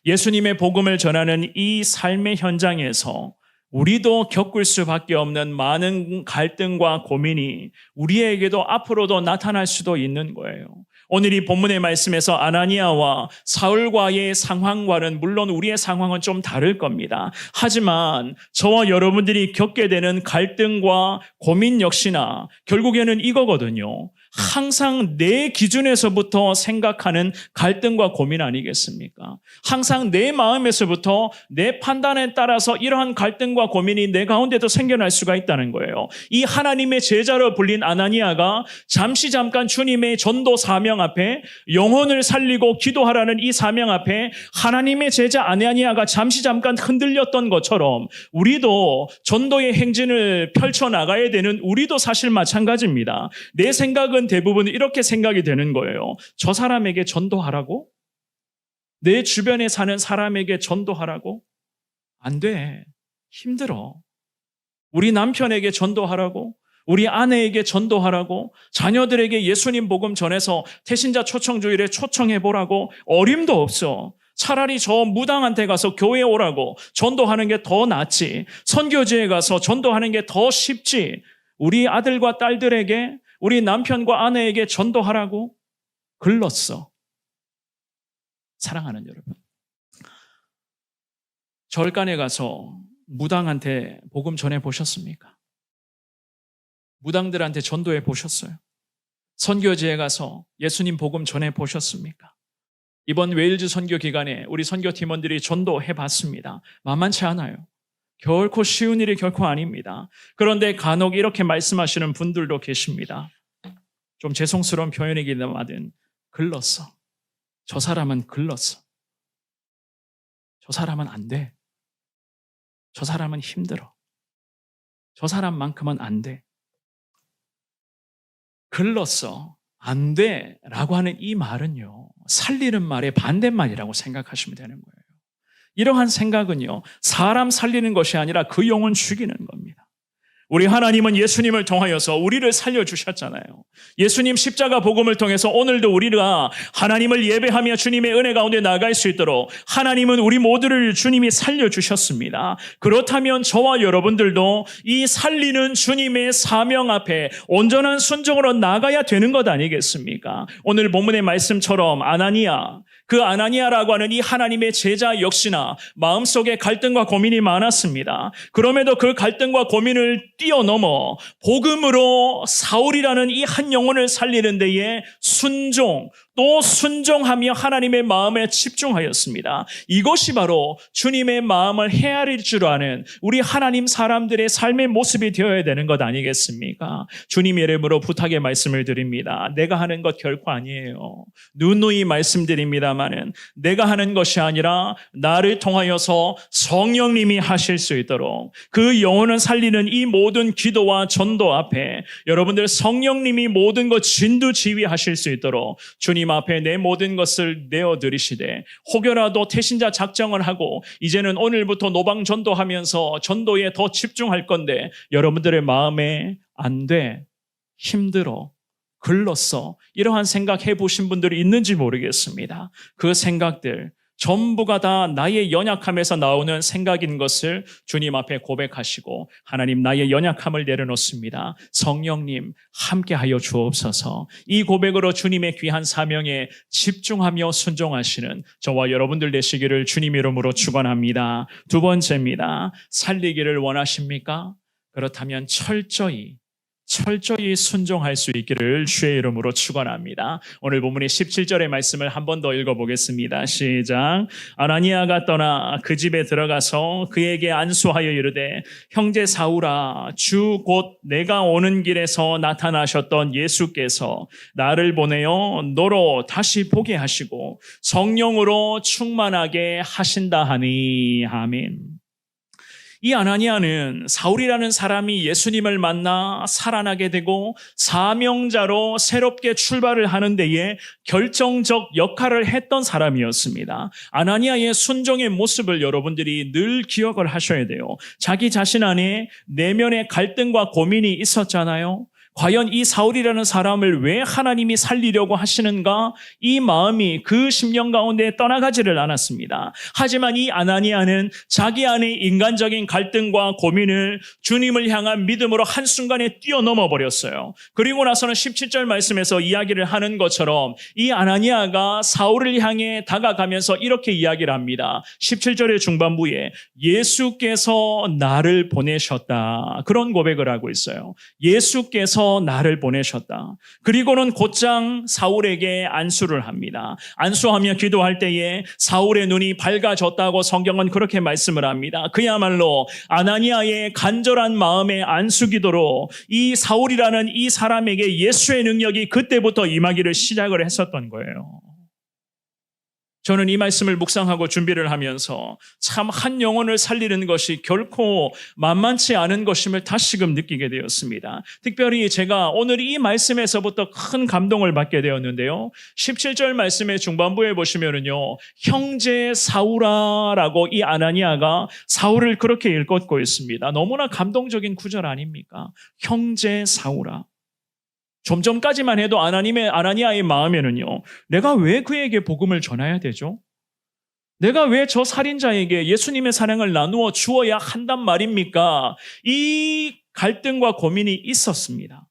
예수님의 복음을 전하는 이 삶의 현장에서 우리도 겪을 수밖에 없는 많은 갈등과 고민이 우리에게도 앞으로도 나타날 수도 있는 거예요. 오늘 이 본문의 말씀에서 아나니아와 사울과의 상황과는 물론 우리의 상황은 좀 다를 겁니다. 하지만 저와 여러분들이 겪게 되는 갈등과 고민 역시나 결국에는 이거거든요. 항상 내 기준에서부터 생각하는 갈등과 고민 아니겠습니까? 항상 내 마음에서부터 내 판단에 따라서 이러한 갈등과 고민이 내 가운데도 생겨날 수가 있다는 거예요. 이 하나님의 제자로 불린 아나니아가 잠깐 주님의 전도 사명 앞에 영혼을 살리고 기도하라는 이 사명 앞에 하나님의 제자 아나니아가 잠깐 흔들렸던 것처럼 우리도 전도의 행진을 펼쳐나가야 되는 우리도 사실 마찬가지입니다. 내 생각은 대부분 이렇게 생각이 되는 거예요. 저 사람에게 전도하라고? 내 주변에 사는 사람에게 전도하라고? 안 돼. 힘들어. 우리 남편에게 전도하라고? 우리 아내에게 전도하라고? 자녀들에게 예수님 복음 전해서 태신자 초청주일에 초청해보라고? 어림도 없어. 차라리 저 무당한테 가서 교회에 오라고 전도하는 게 더 낫지. 선교지에 가서 전도하는 게 더 쉽지. 우리 아들과 딸들에게, 우리 남편과 아내에게 전도하라고? 글렀어. 사랑하는 여러분, 절간에 가서 무당한테 복음 전해 보셨습니까? 무당들한테 전도해 보셨어요? 선교지에 가서 예수님 복음 전해 보셨습니까? 이번 웨일즈 선교 기간에 우리 선교팀원들이 전도해 봤습니다. 만만치 않아요. 결코 쉬운 일이 결코 아닙니다. 그런데 간혹 이렇게 말씀하시는 분들도 계십니다. 좀 죄송스러운 표현이긴 하든 글렀어. 저 사람은 글렀어. 저 사람은 안 돼. 저 사람은 힘들어. 저 사람만큼은 안 돼. 글렀어. 안 돼. 라고 하는 이 말은요, 살리는 말의 반대말이라고 생각하시면 되는 거예요. 이러한 생각은요, 사람 살리는 것이 아니라 그 영혼 죽이는 겁니다. 우리 하나님은 예수님을 통하여서 우리를 살려주셨잖아요. 예수님 십자가 복음을 통해서 오늘도 우리가 하나님을 예배하며 주님의 은혜 가운데 나아갈 수 있도록 하나님은 우리 모두를 주님이 살려주셨습니다. 그렇다면 저와 여러분들도 이 살리는 주님의 사명 앞에 온전한 순종으로 나아가야 되는 것 아니겠습니까? 오늘 본문의 말씀처럼 그 아나니아라고 하는 이 하나님의 제자 역시나 마음속에 갈등과 고민이 많았습니다. 그럼에도 그 갈등과 고민을 뛰어넘어 복음으로 사울이라는 이 한 영혼을 살리는 데에 또 순종하며 하나님의 마음에 집중하였습니다. 이것이 바로 주님의 마음을 헤아릴 줄 아는 우리 하나님 사람들의 삶의 모습이 되어야 되는 것 아니겠습니까? 주님의 이름으로 부탁의 말씀을 드립니다. 내가 하는 것 결코 아니에요. 누누이 말씀드립니다마는 내가 하는 것이 아니라 나를 통하여서 성령님이 하실 수 있도록 그 영혼을 살리는 이 모든 기도와 전도 앞에 여러분들 성령님이 모든 것 진두지휘하실 수 있도록 주님 앞에 내 모든 것을 내어드리시되 혹여라도 태신자 작정을 하고 이제는 오늘부터 노방 전도하면서 전도에 더 집중할 건데 여러분들의 마음에 안 돼, 힘들어, 글렀어 이러한 생각해 보신 분들이 있는지 모르겠습니다. 그 생각들 전부가 다 나의 연약함에서 나오는 생각인 것을 주님 앞에 고백하시고 하나님 나의 연약함을 내려놓습니다. 성령님 함께하여 주옵소서. 이 고백으로 주님의 귀한 사명에 집중하며 순종하시는 저와 여러분들 되시기를 주님 이름으로 축원합니다. 두 번째입니다. 살리기를 원하십니까? 그렇다면 철저히 순종할 수 있기를 주의 이름으로 축원합니다. 오늘 본문의 17절의 말씀을 한 번 더 읽어보겠습니다. 시작. 아나니아가 떠나 그 집에 들어가서 그에게 안수하여 이르되 형제 사울아 주 곧 내가 오는 길에서 나타나셨던 예수께서 나를 보내어 너로 다시 보게 하시고 성령으로 충만하게 하신다 하니 아멘. 이 아나니아는 사울이라는 사람이 예수님을 만나 살아나게 되고 사명자로 새롭게 출발을 하는 데에 결정적 역할을 했던 사람이었습니다. 아나니아의 순종의 모습을 여러분들이 늘 기억을 하셔야 돼요. 자기 자신 안에 내면의 갈등과 고민이 있었잖아요. 과연 이 사울이라는 사람을 왜 하나님이 살리려고 하시는가? 이 마음이 그 10년 가운데 떠나가지를 않았습니다. 하지만 이 아나니아는 자기 안의 인간적인 갈등과 고민을 주님을 향한 믿음으로 한순간에 뛰어넘어 버렸어요. 그리고 나서는 17절 말씀에서 이야기를 하는 것처럼 이 아나니아가 사울을 향해 다가가면서 이렇게 이야기를 합니다. 17절의 중반부에 예수께서 나를 보내셨다. 그런 고백을 하고 있어요. 예수께서 나를 보내셨다. 그리고는 곧장 사울에게 안수를 합니다. 안수하며 기도할 때에 사울의 눈이 밝아졌다고 성경은 그렇게 말씀을 합니다. 그야말로 아나니아의 간절한 마음의 안수 기도로 이 사울이라는 이 사람에게 예수의 능력이 그때부터 임하기를 시작을 했었던 거예요. 저는 이 말씀을 묵상하고 준비를 하면서 참 한 영혼을 살리는 것이 결코 만만치 않은 것임을 다시금 느끼게 되었습니다. 특별히 제가 오늘 이 말씀에서부터 큰 감동을 받게 되었는데요. 17절 말씀의 중반부에 보시면은요, 형제 사울아라고 이 아나니아가 사울을 그렇게 일컫고 있습니다. 너무나 감동적인 구절 아닙니까? 형제 사울아. 좀 전까지만 해도 아나니아의 마음에는요, 내가 왜 그에게 복음을 전해야 되죠? 내가 왜 저 살인자에게 예수님의 사랑을 나누어 주어야 한단 말입니까? 이 갈등과 고민이 있었습니다.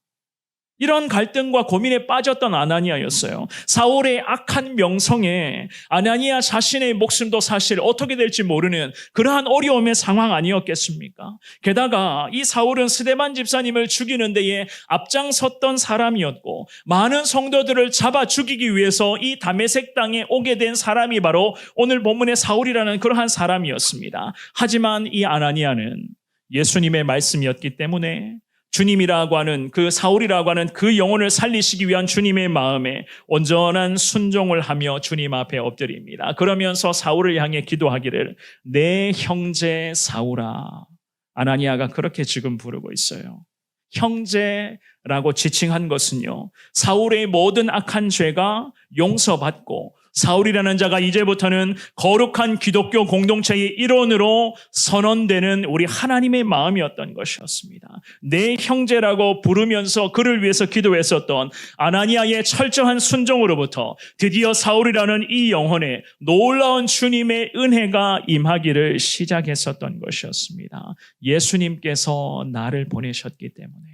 이런 갈등과 고민에 빠졌던 아나니아였어요. 사울의 악한 명성에 아나니아 자신의 목숨도 사실 어떻게 될지 모르는 그러한 어려움의 상황 아니었겠습니까? 게다가 이 사울은 스데반 집사님을 죽이는 데에 앞장섰던 사람이었고 많은 성도들을 잡아 죽이기 위해서 이 다메섹 땅에 오게 된 사람이 바로 오늘 본문의 사울이라는 그러한 사람이었습니다. 하지만 이 아나니아는 예수님의 말씀이었기 때문에 주님이라고 하는 그 사울이라고 하는 그 영혼을 살리시기 위한 주님의 마음에 온전한 순종을 하며 주님 앞에 엎드립니다. 그러면서 사울을 향해 기도하기를 내 형제 사울아. 아나니아가 그렇게 지금 부르고 있어요. 형제라고 지칭한 것은요, 사울의 모든 악한 죄가 용서받고 사울이라는 자가 이제부터는 거룩한 기독교 공동체의 일원으로 선언되는 우리 하나님의 마음이었던 것이었습니다. 내 형제라고 부르면서 그를 위해서 기도했었던 아나니아의 철저한 순종으로부터 드디어 사울이라는 이 영혼에 놀라운 주님의 은혜가 임하기를 시작했었던 것이었습니다. 예수님께서 나를 보내셨기 때문에.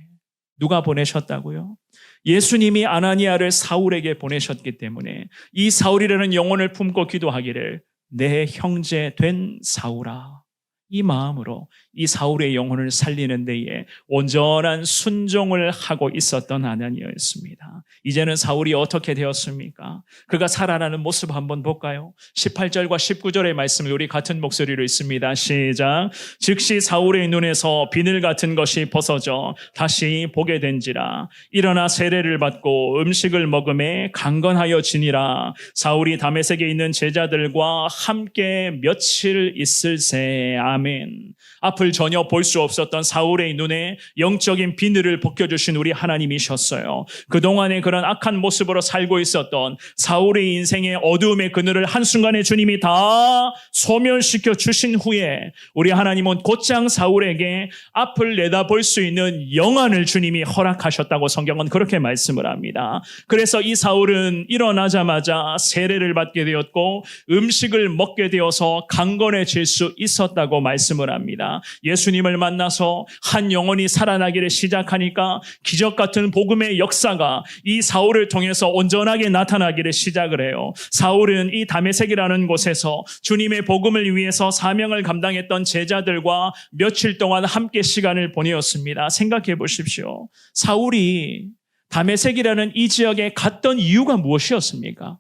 누가 보내셨다고요? 예수님이 아나니아를 사울에게 보내셨기 때문에 이 사울이라는 영혼을 품고 기도하기를 내 형제 된 사울아, 이 마음으로 이 사울의 영혼을 살리는 데에 온전한 순종을 하고 있었던 아나니아였습니다. 이제는 사울이 어떻게 되었습니까? 그가 살아나는 모습 한번 볼까요? 18절과 19절의 말씀을 우리 같은 목소리로 읽습니다. 시작. 즉시 사울의 눈에서 비늘 같은 것이 벗어져 다시 보게 된지라. 일어나 세례를 받고 음식을 먹음에 강건하여 지니라. 사울이 다메섹에 있는 제자들과 함께 며칠 있을새. 아멘. 앞을 전혀 볼 수 없었던 사울의 눈에 영적인 비늘을 벗겨주신 우리 하나님이셨어요. 그동안의 그런 악한 모습으로 살고 있었던 사울의 인생의 어두움의 그늘을 한순간에 주님이 다 소멸시켜 주신 후에 우리 하나님은 곧장 사울에게 앞을 내다볼 수 있는 영안을 주님이 허락하셨다고 성경은 그렇게 말씀을 합니다. 그래서 이 사울은 일어나자마자 세례를 받게 되었고 음식을 먹게 되어서 강건해질 수 있었다고 말씀을 합니다. 예수님을 만나서 한 영혼이 살아나기를 시작하니까 기적 같은 복음의 역사가 이 사울을 통해서 온전하게 나타나기를 시작을 해요. 사울은 이 다메섹이라는 곳에서 주님의 복음을 위해서 사명을 감당했던 제자들과 며칠 동안 함께 시간을 보내었습니다. 생각해 보십시오. 사울이 다메섹이라는 이 지역에 갔던 이유가 무엇이었습니까?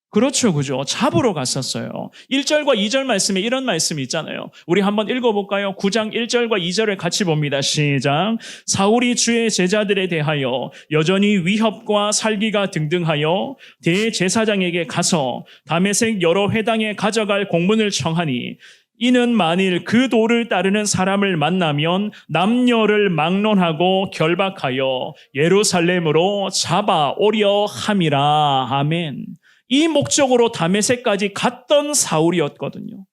그렇죠. 그죠. 잡으러 갔었어요. 1절과 2절 말씀에 이런 말씀이 있잖아요. 우리 한번 읽어볼까요? 9장 1절과 2절을 같이 봅니다. 시작. 사울이 주의 제자들에 대하여 여전히 위협과 살기가 등등하여 대제사장에게 가서 다메섹 여러 회당에 가져갈 공문을 청하니 이는 만일 그 도를 따르는 사람을 만나면 남녀를 막론하고 결박하여 예루살렘으로 잡아오려 함이라. 아멘. 이 목적으로 다메섹까지 갔던 사울이었거든요.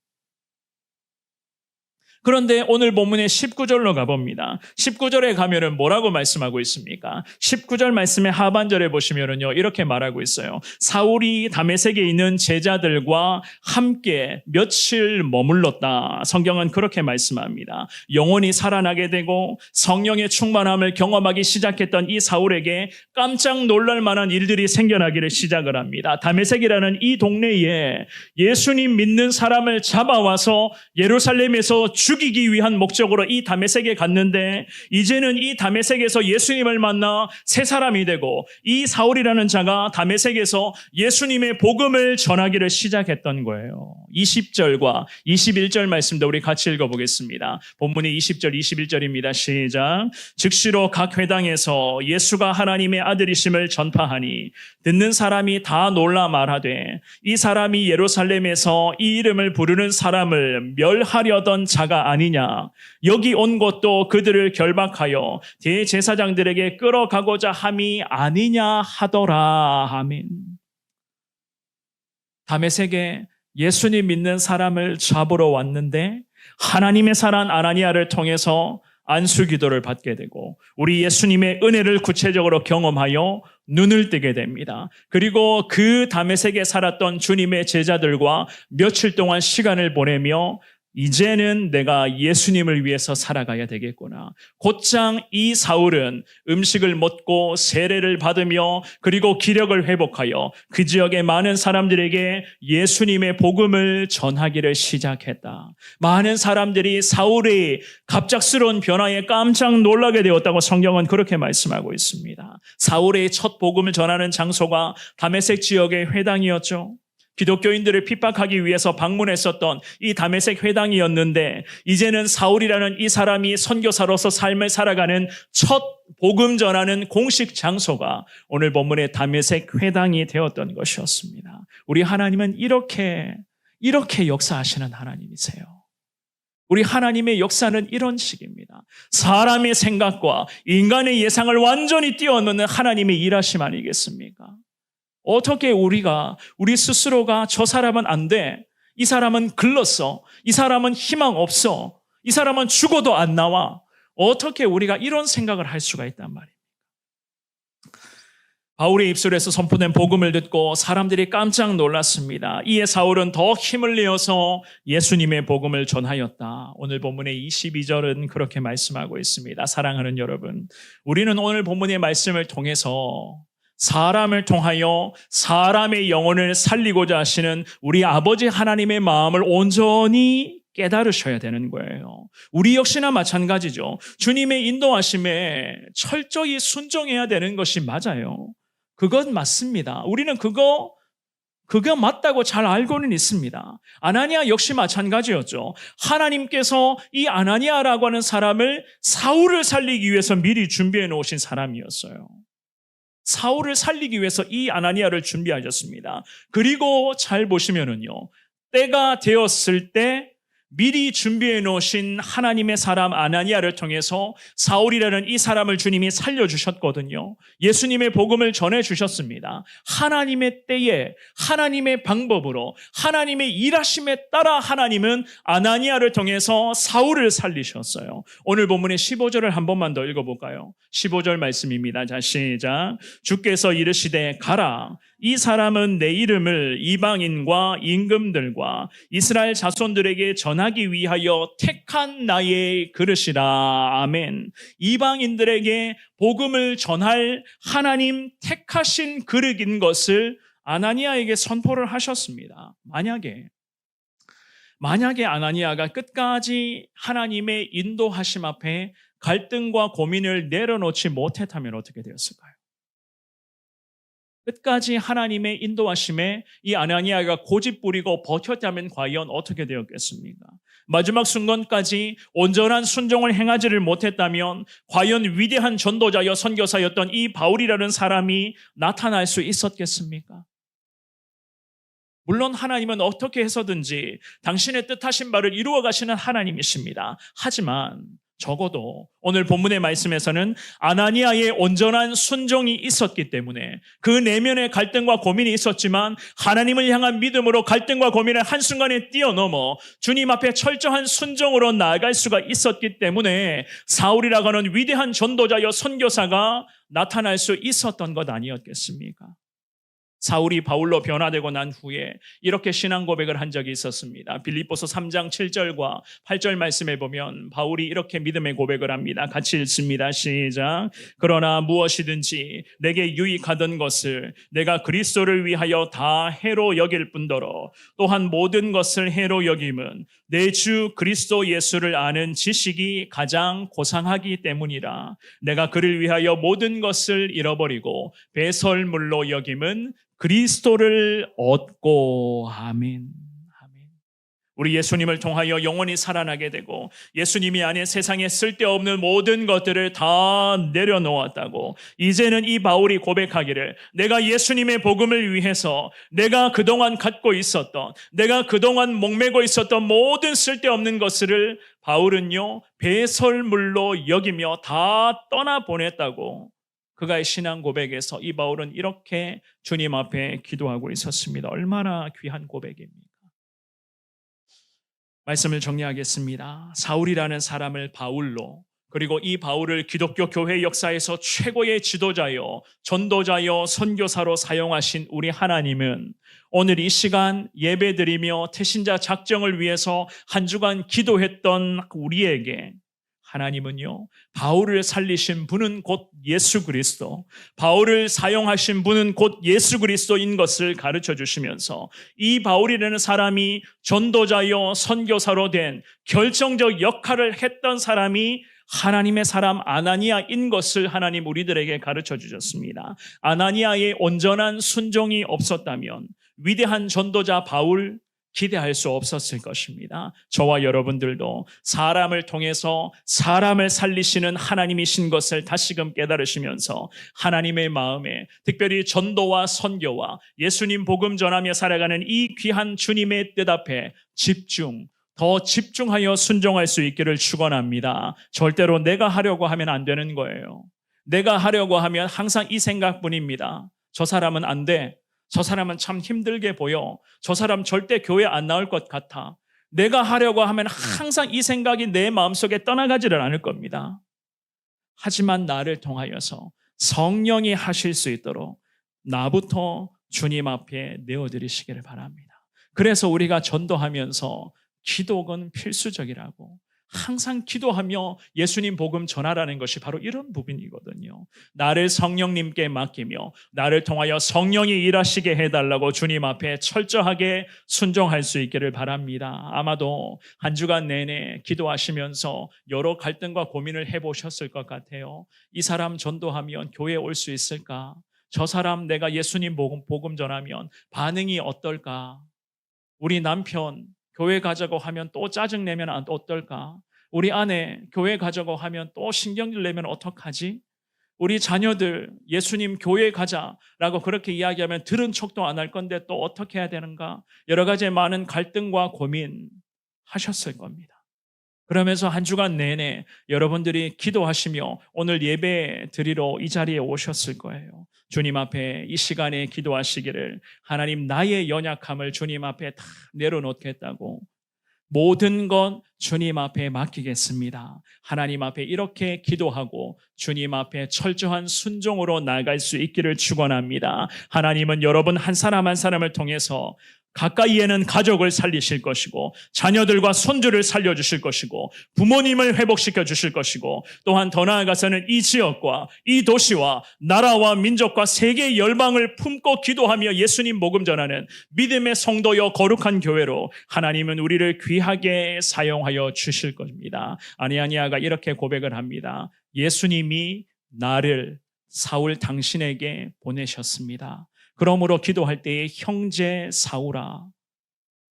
그런데 오늘 본문의 19절로 가봅니다. 19절에 가면은 뭐라고 말씀하고 있습니까? 19절 말씀의 하반절에 보시면은요, 이렇게 말하고 있어요. 사울이 다메섹에 있는 제자들과 함께 며칠 머물렀다. 성경은 그렇게 말씀합니다. 영혼이 살아나게 되고 성령의 충만함을 경험하기 시작했던 이 사울에게 깜짝 놀랄 만한 일들이 생겨나기를 시작을 합니다. 다메섹이라는 이 동네에 예수님 믿는 사람을 잡아와서 예루살렘에서 죽이기 위한 목적으로 이 다메섹에 갔는데 이제는 이 다메섹에서 예수님을 만나 새 사람이 되고 이 사울이라는 자가 다메섹에서 예수님의 복음을 전하기를 시작했던 거예요. 20절과 21절 말씀도 우리 같이 읽어보겠습니다. 본문이 20절 21절입니다. 시작. 즉시로 각 회당에서 예수가 하나님의 아들이심을 전파하니 듣는 사람이 다 놀라 말하되 이 사람이 예루살렘에서 이 이름을 부르는 사람을 멸하려던 자가 아니냐. 여기 온 것도 그들을 결박하여 대제사장들에게 끌어가고자 함이 아니냐 하더라. 아멘. 다메섹에 예수님 믿는 사람을 잡으러 왔는데 하나님의 사랑 아나니아를 통해서 안수기도를 받게 되고 우리 예수님의 은혜를 구체적으로 경험하여 눈을 뜨게 됩니다. 그리고 그 다메섹에 살았던 주님의 제자들과 며칠 동안 시간을 보내며 이제는 내가 예수님을 위해서 살아가야 되겠구나. 곧장 이 사울은 음식을 먹고 세례를 받으며 그리고 기력을 회복하여 그 지역의 많은 사람들에게 예수님의 복음을 전하기를 시작했다. 많은 사람들이 사울의 갑작스러운 변화에 깜짝 놀라게 되었다고 성경은 그렇게 말씀하고 있습니다. 사울의 첫 복음을 전하는 장소가 다메섹 지역의 회당이었죠. 기독교인들을 핍박하기 위해서 방문했었던 이 다메섹 회당이었는데 이제는 사울이라는 이 사람이 선교사로서 삶을 살아가는 첫 복음 전하는 공식 장소가 오늘 본문의 다메섹 회당이 되었던 것이었습니다. 우리 하나님은 이렇게 역사하시는 하나님이세요. 우리 하나님의 역사는 이런 식입니다. 사람의 생각과 인간의 예상을 완전히 뛰어넘는 하나님의 일하심 아니겠습니까? 어떻게 우리 스스로가 저 사람은 안 돼, 이 사람은 글렀어, 이 사람은 희망 없어, 이 사람은 죽어도 안 나와, 어떻게 우리가 이런 생각을 할 수가 있단 말이에요. 바울의 입술에서 선포된 복음을 듣고 사람들이 깜짝 놀랐습니다. 이에 사울은 더 힘을 내어서 예수님의 복음을 전하였다. 오늘 본문의 22절은 그렇게 말씀하고 있습니다. 사랑하는 여러분, 우리는 오늘 본문의 말씀을 통해서 사람을 통하여 사람의 영혼을 살리고자 하시는 우리 아버지 하나님의 마음을 온전히 깨달으셔야 되는 거예요. 우리 역시나 마찬가지죠. 주님의 인도하심에 철저히 순종해야 되는 것이 맞아요. 그건 맞습니다. 우리는 그거 맞다고 잘 알고는 있습니다. 아나니아 역시 마찬가지였죠. 하나님께서 이 아나니아라고 하는 사람을 사울을 살리기 위해서 미리 준비해 놓으신 사람이었어요. 사울을 살리기 위해서 이 아나니아를 준비하셨습니다. 그리고 잘 보시면은요, 때가 되었을 때 미리 준비해 놓으신 하나님의 사람 아나니아를 통해서 사울이라는 이 사람을 주님이 살려주셨거든요. 예수님의 복음을 전해주셨습니다. 하나님의 때에 하나님의 방법으로 하나님의 일하심에 따라 하나님은 아나니아를 통해서 사울을 살리셨어요. 오늘 본문의 15절을 한 번만 더 읽어볼까요? 15절 말씀입니다. 자, 시작. 주께서 이르시되 가라. 이 사람은 내 이름을 이방인과 임금들과 이스라엘 자손들에게 전하기 위하여 택한 나의 그릇이라. 아멘. 이방인들에게 복음을 전할 하나님 택하신 그릇인 것을 아나니아에게 선포를 하셨습니다. 만약에 아나니아가 끝까지 하나님의 인도하심 앞에 갈등과 고민을 내려놓지 못했다면 어떻게 되었을까요? 끝까지 하나님의 인도하심에 이 아나니아가 고집부리고 버텼다면 과연 어떻게 되었겠습니까? 마지막 순간까지 온전한 순종을 행하지를 못했다면 과연 위대한 전도자여 선교사였던 이 바울이라는 사람이 나타날 수 있었겠습니까? 물론 하나님은 어떻게 해서든지 당신의 뜻하신 바를 이루어 가시는 하나님이십니다. 하지만 적어도 오늘 본문의 말씀에서는 아나니아의 온전한 순종이 있었기 때문에 그 내면의 갈등과 고민이 있었지만 하나님을 향한 믿음으로 갈등과 고민을 한순간에 뛰어넘어 주님 앞에 철저한 순종으로 나아갈 수가 있었기 때문에 사울이라고 하는 위대한 전도자여 선교사가 나타날 수 있었던 것 아니었겠습니까? 사울이 바울로 변화되고 난 후에 이렇게 신앙 고백을 한 적이 있었습니다. 빌립보서 3장 7절과 8절 말씀에 보면 바울이 이렇게 믿음의 고백을 합니다. 같이 읽습니다. 시작. 그러나 무엇이든지 내게 유익하던 것을 내가 그리스도를 위하여 다 해로 여길 뿐더러 또한 모든 것을 해로 여김은 내 주 그리스도 예수를 아는 지식이 가장 고상하기 때문이라. 내가 그를 위하여 모든 것을 잃어버리고 배설물로 여김은 그리스도를 얻고. 아멘. 우리 예수님을 통하여 영원히 살아나게 되고 예수님이 안에 세상에 쓸데없는 모든 것들을 다 내려놓았다고 이제는 이 바울이 고백하기를 내가 예수님의 복음을 위해서 내가 그동안 갖고 있었던 내가 그동안 목매고 있었던 모든 쓸데없는 것들을 바울은요 배설물로 여기며 다 떠나보냈다고 그가의 신앙 고백에서 이 바울은 이렇게 주님 앞에 기도하고 있었습니다. 얼마나 귀한 고백입니까? 말씀을 정리하겠습니다. 사울이라는 사람을 바울로 그리고 이 바울을 기독교 교회 역사에서 최고의 지도자요, 전도자요, 선교사로 사용하신 우리 하나님은 오늘 이 시간 예배드리며 태신자 작정을 위해서 한 주간 기도했던 우리에게 하나님은요, 바울을 살리신 분은 곧 예수 그리스도, 바울을 사용하신 분은 곧 예수 그리스도인 것을 가르쳐 주시면서 이 바울이라는 사람이 전도자요 선교사로 된 결정적 역할을 했던 사람이 하나님의 사람 아나니아인 것을 하나님 우리들에게 가르쳐 주셨습니다. 아나니아의 온전한 순종이 없었다면 위대한 전도자 바울 기대할 수 없었을 것입니다. 저와 여러분들도 사람을 통해서 사람을 살리시는 하나님이신 것을 다시금 깨달으시면서 하나님의 마음에 특별히 전도와 선교와 예수님 복음 전하며 살아가는 이 귀한 주님의 뜻 앞에 더 집중하여 순종할 수 있기를 축원합니다. 절대로 내가 하려고 하면 안 되는 거예요. 내가 하려고 하면 항상 이 생각뿐입니다. 저 사람은 안 돼. 저 사람은 참 힘들게 보여. 저 사람 절대 교회 안 나올 것 같아. 내가 하려고 하면 항상 이 생각이 내 마음속에 떠나가지를 않을 겁니다. 하지만 나를 통하여서 성령이 하실 수 있도록 나부터 주님 앞에 내어드리시기를 바랍니다. 그래서 우리가 전도하면서 기도는 필수적이라고, 항상 기도하며 예수님 복음 전하라는 것이 바로 이런 부분이거든요. 나를 성령님께 맡기며 나를 통하여 성령이 일하시게 해달라고 주님 앞에 철저하게 순종할 수 있기를 바랍니다. 아마도 한 주간 내내 기도하시면서 여러 갈등과 고민을 해보셨을 것 같아요. 이 사람 전도하면 교회에 올 수 있을까? 저 사람 내가 예수님 복음 전하면 반응이 어떨까? 우리 남편 교회 가자고 하면 또 짜증내면 어떨까? 우리 아내 교회 가자고 하면 또 신경질 내면 어떡하지? 우리 자녀들 예수님 교회 가자라고 그렇게 이야기하면 들은 척도 안 할 건데 또 어떻게 해야 되는가? 여러 가지 많은 갈등과 고민 하셨을 겁니다. 그러면서 한 주간 내내 여러분들이 기도하시며 오늘 예배 드리러 이 자리에 오셨을 거예요. 주님 앞에 이 시간에 기도하시기를, 하나님 나의 연약함을 주님 앞에 다 내려놓겠다고, 모든 것 주님 앞에 맡기겠습니다. 하나님 앞에 이렇게 기도하고 주님 앞에 철저한 순종으로 나아갈 수 있기를 축원합니다. 하나님은 여러분 한 사람 한 사람을 통해서 가까이에는 가족을 살리실 것이고 자녀들과 손주를 살려주실 것이고 부모님을 회복시켜 주실 것이고, 또한 더 나아가서는 이 지역과 이 도시와 나라와 민족과 세계 열방을 품고 기도하며 예수님 복음 전하는 믿음의 성도여 거룩한 교회로 하나님은 우리를 귀하게 사용하여 주실 것입니다. 아니아가 이렇게 고백을 합니다. 예수님이 나를 사울 당신에게 보내셨습니다. 그러므로 기도할 때에 형제 사울아,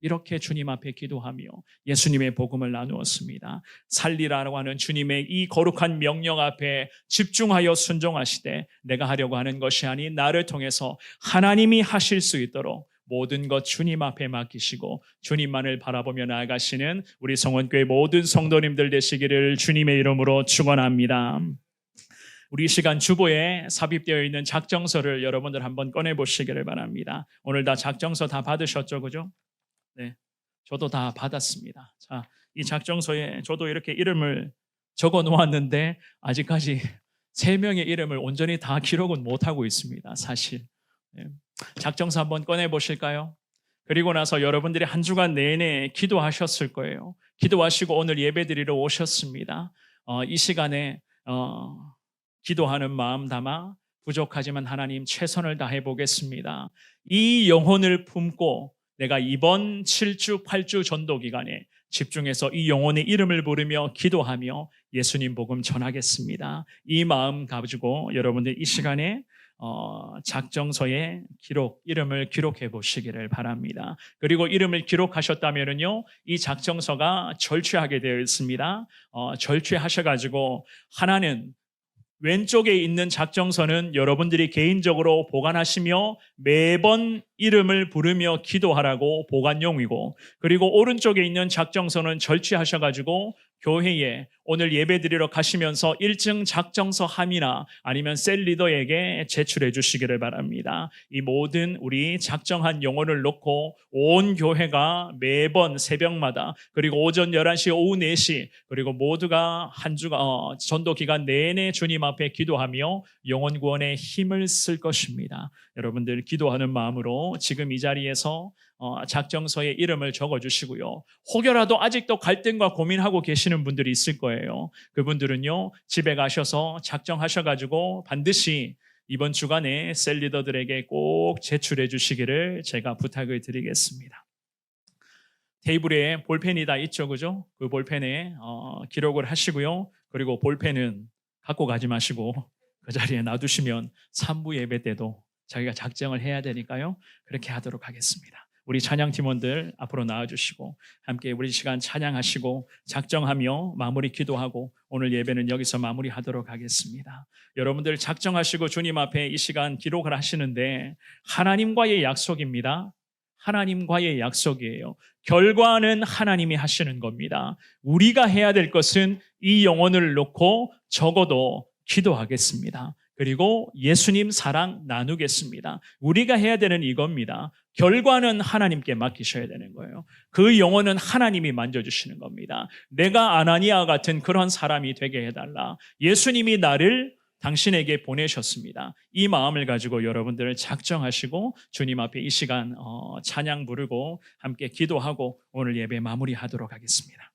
이렇게 주님 앞에 기도하며 예수님의 복음을 나누었습니다. 살리라고 하는 주님의 이 거룩한 명령 앞에 집중하여 순종하시되, 내가 하려고 하는 것이 아닌 나를 통해서 하나님이 하실 수 있도록 모든 것 주님 앞에 맡기시고 주님만을 바라보며 나아가시는 우리 성원교회 모든 성도님들 되시기를 주님의 이름으로 축원합니다. 우리 시간 주보에 삽입되어 있는 작정서를 여러분들 한번 꺼내보시기를 바랍니다. 오늘 다 작정서 다 받으셨죠? 그죠? 네, 저도 다 받았습니다. 자, 이 작정서에 저도 이렇게 이름을 적어 놓았는데 아직까지 3명의 이름을 온전히 다 기록은 못하고 있습니다. 사실. 네. 작정서 한번 꺼내보실까요? 그리고 나서 여러분들이 한 주간 내내 기도하셨을 거예요. 기도하시고 오늘 예배드리러 오셨습니다. 이 시간에 기도하는 마음 담아 부족하지만 하나님 최선을 다해 보겠습니다. 이 영혼을 품고 내가 이번 7주, 8주 전도 기간에 집중해서 이 영혼의 이름을 부르며 기도하며 예수님 복음 전하겠습니다. 이 마음 가지고 여러분들 이 시간에 작정서에 이름을 기록해 보시기를 바랍니다. 그리고 이름을 기록하셨다면요, 이 작정서가 절취하게 되어 있습니다. 절취하셔가지고 하나는 왼쪽에 있는 작정서는 여러분들이 개인적으로 보관하시며 매번 이름을 부르며 기도하라고 보관용이고, 그리고 오른쪽에 있는 작정서는 절취하셔가지고 교회에 오늘 예배드리러 가시면서 1층 작정서 함이나 아니면 셀 리더에게 제출해 주시기를 바랍니다. 이 모든 우리 작정한 영혼을 놓고 온 교회가 매번 새벽마다, 그리고 오전 11시, 오후 4시, 그리고 모두가 한 주가 전도 기간 내내 주님 앞에 기도하며 영혼 구원에 힘을 쓸 것입니다. 여러분들 기도하는 마음으로 지금 이 자리에서 작정서에 이름을 적어주시고요. 혹여라도 아직도 갈등과 고민하고 계시는 분들이 있을 거예요. 그분들은요, 집에 가셔서 작정하셔가지고 반드시 이번 주간에 셀 리더들에게 꼭 제출해 주시기를 제가 부탁을 드리겠습니다. 테이블에 볼펜이 다 있죠, 그죠? 그 볼펜에 기록을 하시고요. 그리고 볼펜은 갖고 가지 마시고 그 자리에 놔두시면 3부 예배 때도 자기가 작정을 해야 되니까요. 그렇게 하도록 하겠습니다. 우리 찬양팀원들 앞으로 나와주시고 함께 우리 시간 찬양하시고 작정하며 마무리 기도하고 오늘 예배는 여기서 마무리하도록 하겠습니다. 여러분들 작정하시고 주님 앞에 이 시간 기록을 하시는데 하나님과의 약속입니다. 하나님과의 약속이에요. 결과는 하나님이 하시는 겁니다. 우리가 해야 될 것은 이 영혼을 놓고 적어도 기도하겠습니다. 그리고 예수님 사랑 나누겠습니다. 우리가 해야 되는 이겁니다. 결과는 하나님께 맡기셔야 되는 거예요. 그 영혼은 하나님이 만져주시는 겁니다. 내가 아나니아 같은 그런 사람이 되게 해달라. 예수님이 나를 당신에게 보내셨습니다. 이 마음을 가지고 여러분들을 작정하시고 주님 앞에 이 시간 찬양 부르고 함께 기도하고 오늘 예배 마무리하도록 하겠습니다.